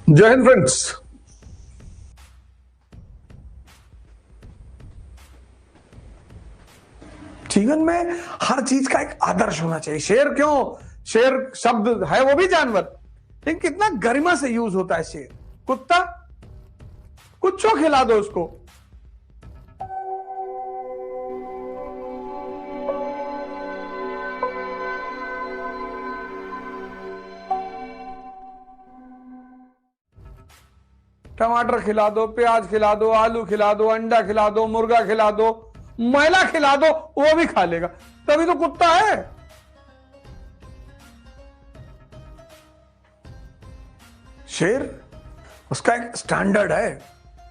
जय हिंद फ्रेंड्स। जीवन में हर चीज का एक आदर्श होना चाहिए। शेर क्यों, शेर शब्द है वो भी जानवर, लेकिन कितना गरिमा से यूज होता है शेर। कुत्ता, कुछ खिला दो उसको, टमाटर खिला दो, प्याज खिला दो, आलू खिला दो, अंडा खिला दो, मुर्गा खिला दो, मैला खिला दो, वो भी खा लेगा। तभी तो कुत्ता है। शेर, उसका एक स्टैंडर्ड है,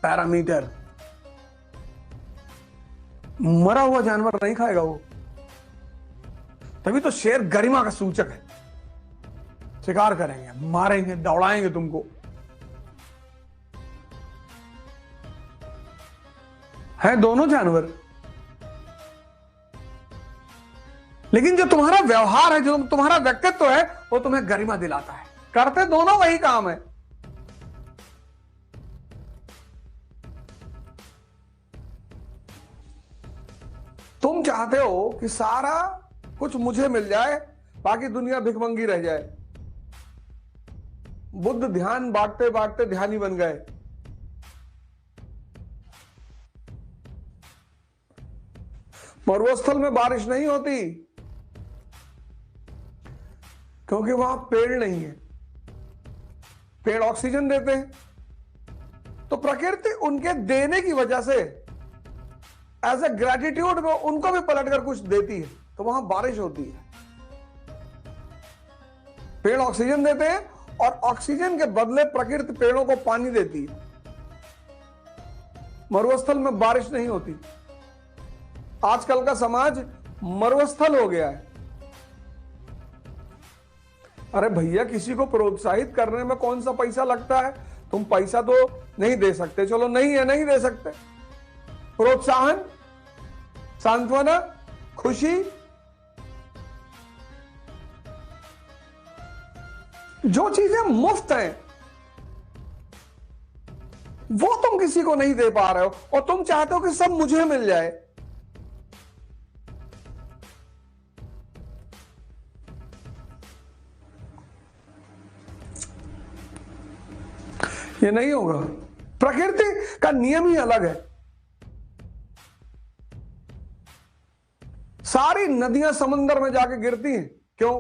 पैरामीटर। मरा हुआ जानवर नहीं खाएगा वो। तभी तो शेर गरिमा का सूचक है। शिकार करेंगे, मारेंगे, दौड़ाएंगे तुमको। है दोनों जानवर, लेकिन जो तुम्हारा व्यवहार है, जो तुम्हारा व्यक्तित्व है, वो तुम्हें गरिमा दिलाता है। करते दोनों वही काम है। तुम चाहते हो कि सारा कुछ मुझे मिल जाए, बाकी दुनिया भिखमंगी रह जाए। बुद्ध ध्यान बांटते बांटते ध्यानी बन गए। मरुस्थल में बारिश नहीं होती क्योंकि वहां पेड़ नहीं है। पेड़ ऑक्सीजन देते हैं, तो प्रकृति उनके देने की वजह से एज ए ग्रेटिट्यूड में उनको भी पलटकर कुछ देती है, तो वहां बारिश होती है। पेड़ ऑक्सीजन देते हैं और ऑक्सीजन के बदले प्रकृति पेड़ों को पानी देती है। मरुस्थल में बारिश नहीं होती। आजकल का समाज मरुस्थल हो गया है। अरे भैया, किसी को प्रोत्साहित करने में कौन सा पैसा लगता है? तुम पैसा तो नहीं दे सकते, चलो नहीं है, नहीं दे सकते। प्रोत्साहन, सांत्वना, खुशी, जो चीजें मुफ्त हैं वो तुम किसी को नहीं दे पा रहे हो, और तुम चाहते हो कि सब मुझे मिल जाए। ये नहीं होगा। प्रकृति का नियम ही अलग है। सारी नदियां समंदर में जाके गिरती हैं, क्यों?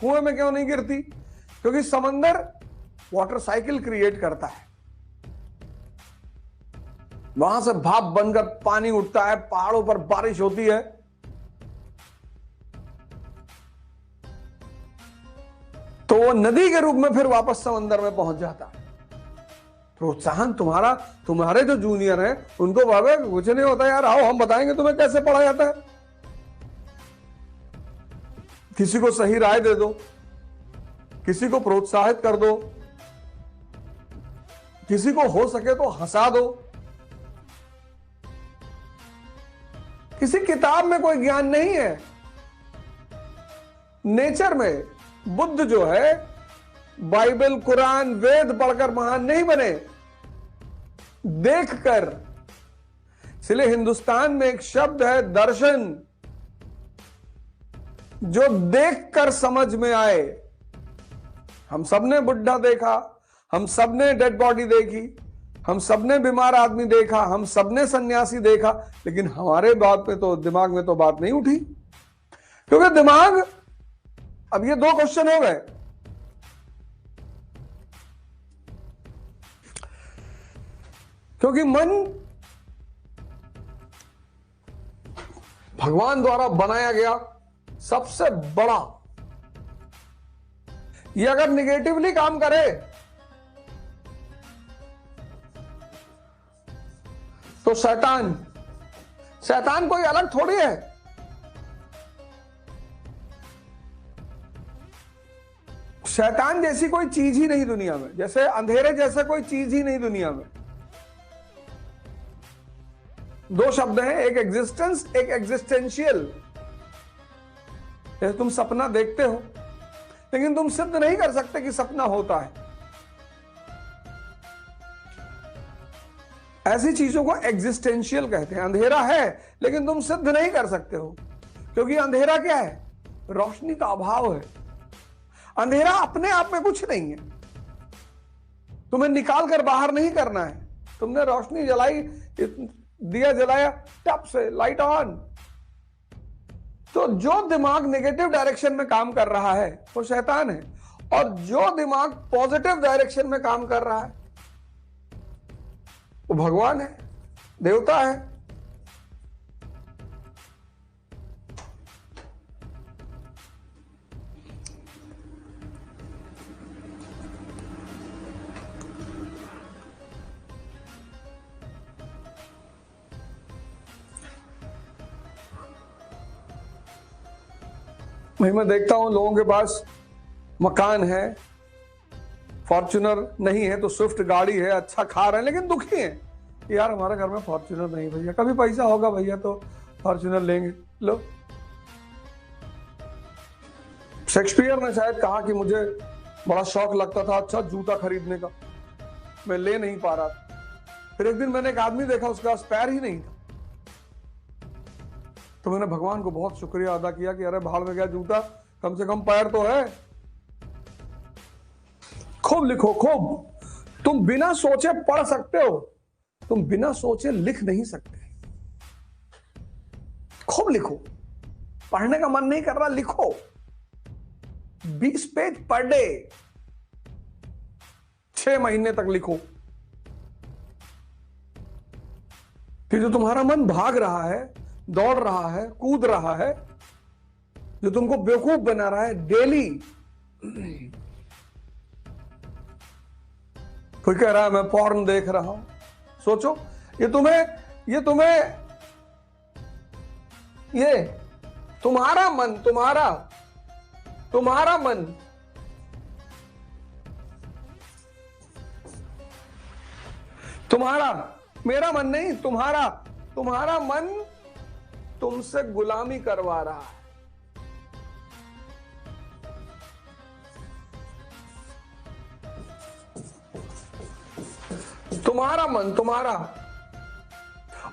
कुएं में क्यों नहीं गिरती? क्योंकि समंदर वाटर साइकिल क्रिएट करता है। वहां से भाप बनकर पानी उठता है, पहाड़ों पर बारिश होती है। तो वो नदी के रूप में फिर वापस समंदर में पहुंच जाता है। प्रोत्साहन तुम्हारा, तुम्हारे जो जूनियर हैं उनको भावे कुछ नहीं होता यार, आओ हम बताएंगे तुम्हें कैसे पढ़ा जाता है। किसी को सही राय दे दो, किसी को प्रोत्साहित कर दो, किसी को हो सके तो हंसा दो। किसी किताब में कोई ज्ञान नहीं है। नेचर में बुद्ध जो है बाइबल, कुरान, वेद पढ़कर महान नहीं बने, देखकर। इसलिए हिंदुस्तान में एक शब्द है दर्शन, जो देखकर समझ में आए। हम सबने बुढ़ा देखा, हम सबने डेड बॉडी देखी, हम सबने बीमार आदमी देखा, हम सबने सन्यासी देखा, लेकिन हमारे बात पे तो, दिमाग में तो बात नहीं उठी। क्योंकि दिमाग, अब ये दो क्वेश्चन हो गए। क्योंकि मन भगवान द्वारा बनाया गया सबसे बड़ा, ये अगर निगेटिवली काम करे तो शैतान, शैतान कोई अलग थोड़ी है। शैतान जैसी कोई चीज ही नहीं दुनिया में, जैसे अंधेरे जैसा कोई चीज ही नहीं दुनिया में। दो शब्द हैं, एक एग्जिस्टेंस, एक एग्जिस्टेंशियल। जैसे तुम सपना देखते हो, लेकिन तुम सिद्ध नहीं कर सकते कि सपना होता है। ऐसी चीजों को एग्जिस्टेंशियल कहते हैं। अंधेरा है लेकिन तुम सिद्ध नहीं कर सकते हो, क्योंकि अंधेरा क्या है? रोशनी का अभाव है। अंधेरा अपने आप में कुछ नहीं है, तुम्हें निकाल कर बाहर नहीं करना है। तुमने रोशनी जलाई, दिया जलाया, टप से लाइट ऑन। तो जो दिमाग नेगेटिव डायरेक्शन में काम कर रहा है वो शैतान है, और जो दिमाग पॉजिटिव डायरेक्शन में काम कर रहा है वो भगवान है, देवता है। मैं देखता हूं लोगों के पास मकान है, फॉर्च्यूनर नहीं है तो स्विफ्ट गाड़ी है, अच्छा खा रहे हैं, लेकिन दुखी हैं। यार हमारे घर में फॉर्च्यूनर नहीं भैया, कभी पैसा होगा भैया तो फॉर्च्यूनर लेंगे। लो, शेक्सपियर ने शायद कहा कि मुझे बड़ा शौक लगता था अच्छा जूता खरीदने का, मैं ले नहीं पा रहा था। फिर एक दिन मैंने एक आदमी देखा, उसके पास पैर ही नहीं था, तो मैंने भगवान को बहुत शुक्रिया अदा किया कि अरे भाड़ में गया जूता, कम से कम पैर तो है। खूब लिखो, खूब। तुम बिना सोचे पढ़ सकते हो, तुम बिना सोचे लिख नहीं सकते। खूब लिखो। पढ़ने का मन नहीं कर रहा, लिखो 20 पेज पर डे, 6 महीने तक लिखो। फिर जो तुम्हारा मन भाग रहा है, दौड़ रहा है, कूद रहा है, जो तुमको बेवकूफ बना रहा है डेली, कोई कह रहा है मैं पॉर्न देख रहा हूं, सोचो ये तुम्हारा मन, तुम्हारा मन मेरा मन नहीं, तुम्हारा मन तुमसे गुलामी करवा रहा है। तुम्हारा मन,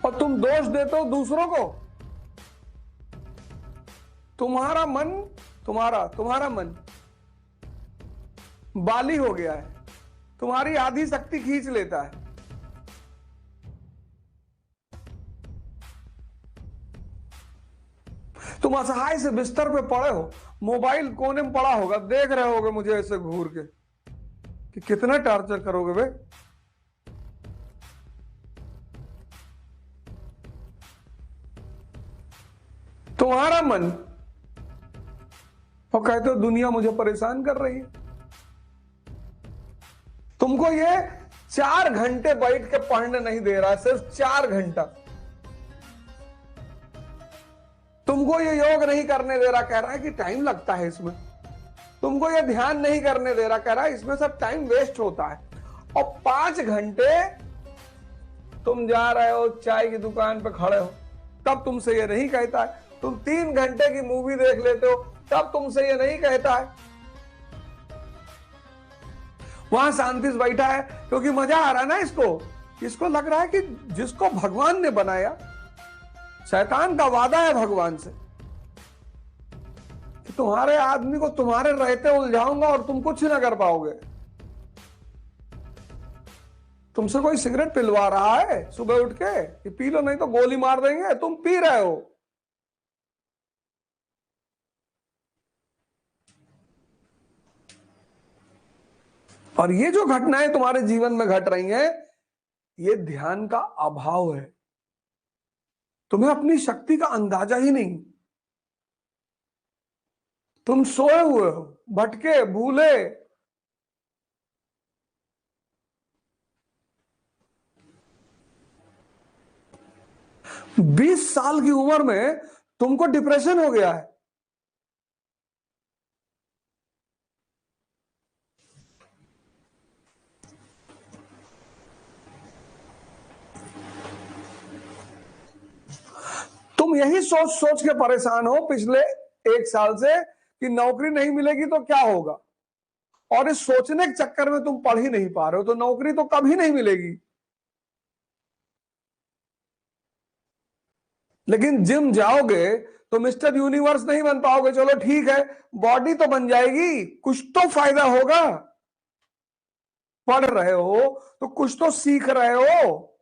और तुम दोष देते हो दूसरों को। तुम्हारा मन बाली हो गया है, तुम्हारी आधी शक्ति खींच लेता है। तुम असहाय से बिस्तर पे पड़े हो, मोबाइल कोने में पड़ा होगा, देख रहे होगे मुझे ऐसे घूर के कि कितना टॉर्चर करोगे बे। तुम्हारा मन, और कहते हो दुनिया मुझे परेशान कर रही है। तुमको ये 4 घंटे बैठ के पढ़ने नहीं दे रहा है, सिर्फ 4 घंटा। तुमको ये योग नहीं करने दे रहा, कह रहा है कि टाइम लगता है इसमें। तुमको ये ध्यान नहीं करने दे रहा, कह रहा है इसमें सब टाइम वेस्ट होता है। और 5 घंटे तुम जा रहे हो चाय की दुकान पे खड़े हो, तब तुमसे ये नहीं कहता है। तुम 3 घंटे की मूवी देख लेते हो, तब तुमसे ये नहीं कहता है। वहां शांति से बैठा है क्योंकि मजा आ रहा है ना इसको लग रहा है कि जिसको भगवान ने बनाया, शैतान का वादा है भगवान से कि तुम्हारे आदमी को तुम्हारे रहते उलझाऊंगा और तुम कुछ ना कर पाओगे। तुमसे कोई सिगरेट पिलवा रहा है सुबह उठ के कि पी लो नहीं तो गोली मार देंगे, तुम पी रहे हो। और ये जो घटनाएं तुम्हारे जीवन में घट रही हैं, ये ध्यान का अभाव है। तुम्हें अपनी शक्ति का अंदाजा ही नहीं। तुम सोए हुए हो, भटके, भूले। बीस साल की उम्र में तुमको डिप्रेशन हो गया है। तुम यही सोच सोच के परेशान हो पिछले 1 साल से कि नौकरी नहीं मिलेगी तो क्या होगा, और इस सोचने के चक्कर में तुम पढ़ ही नहीं पा रहे हो, तो नौकरी तो कभी नहीं मिलेगी। लेकिन जिम जाओगे तो मिस्टर यूनिवर्स नहीं बन पाओगे। चलो ठीक है, बॉडी तो बन जाएगी, कुछ तो फायदा होगा। पढ़ रहे हो तो कुछ तो सीख रहे हो।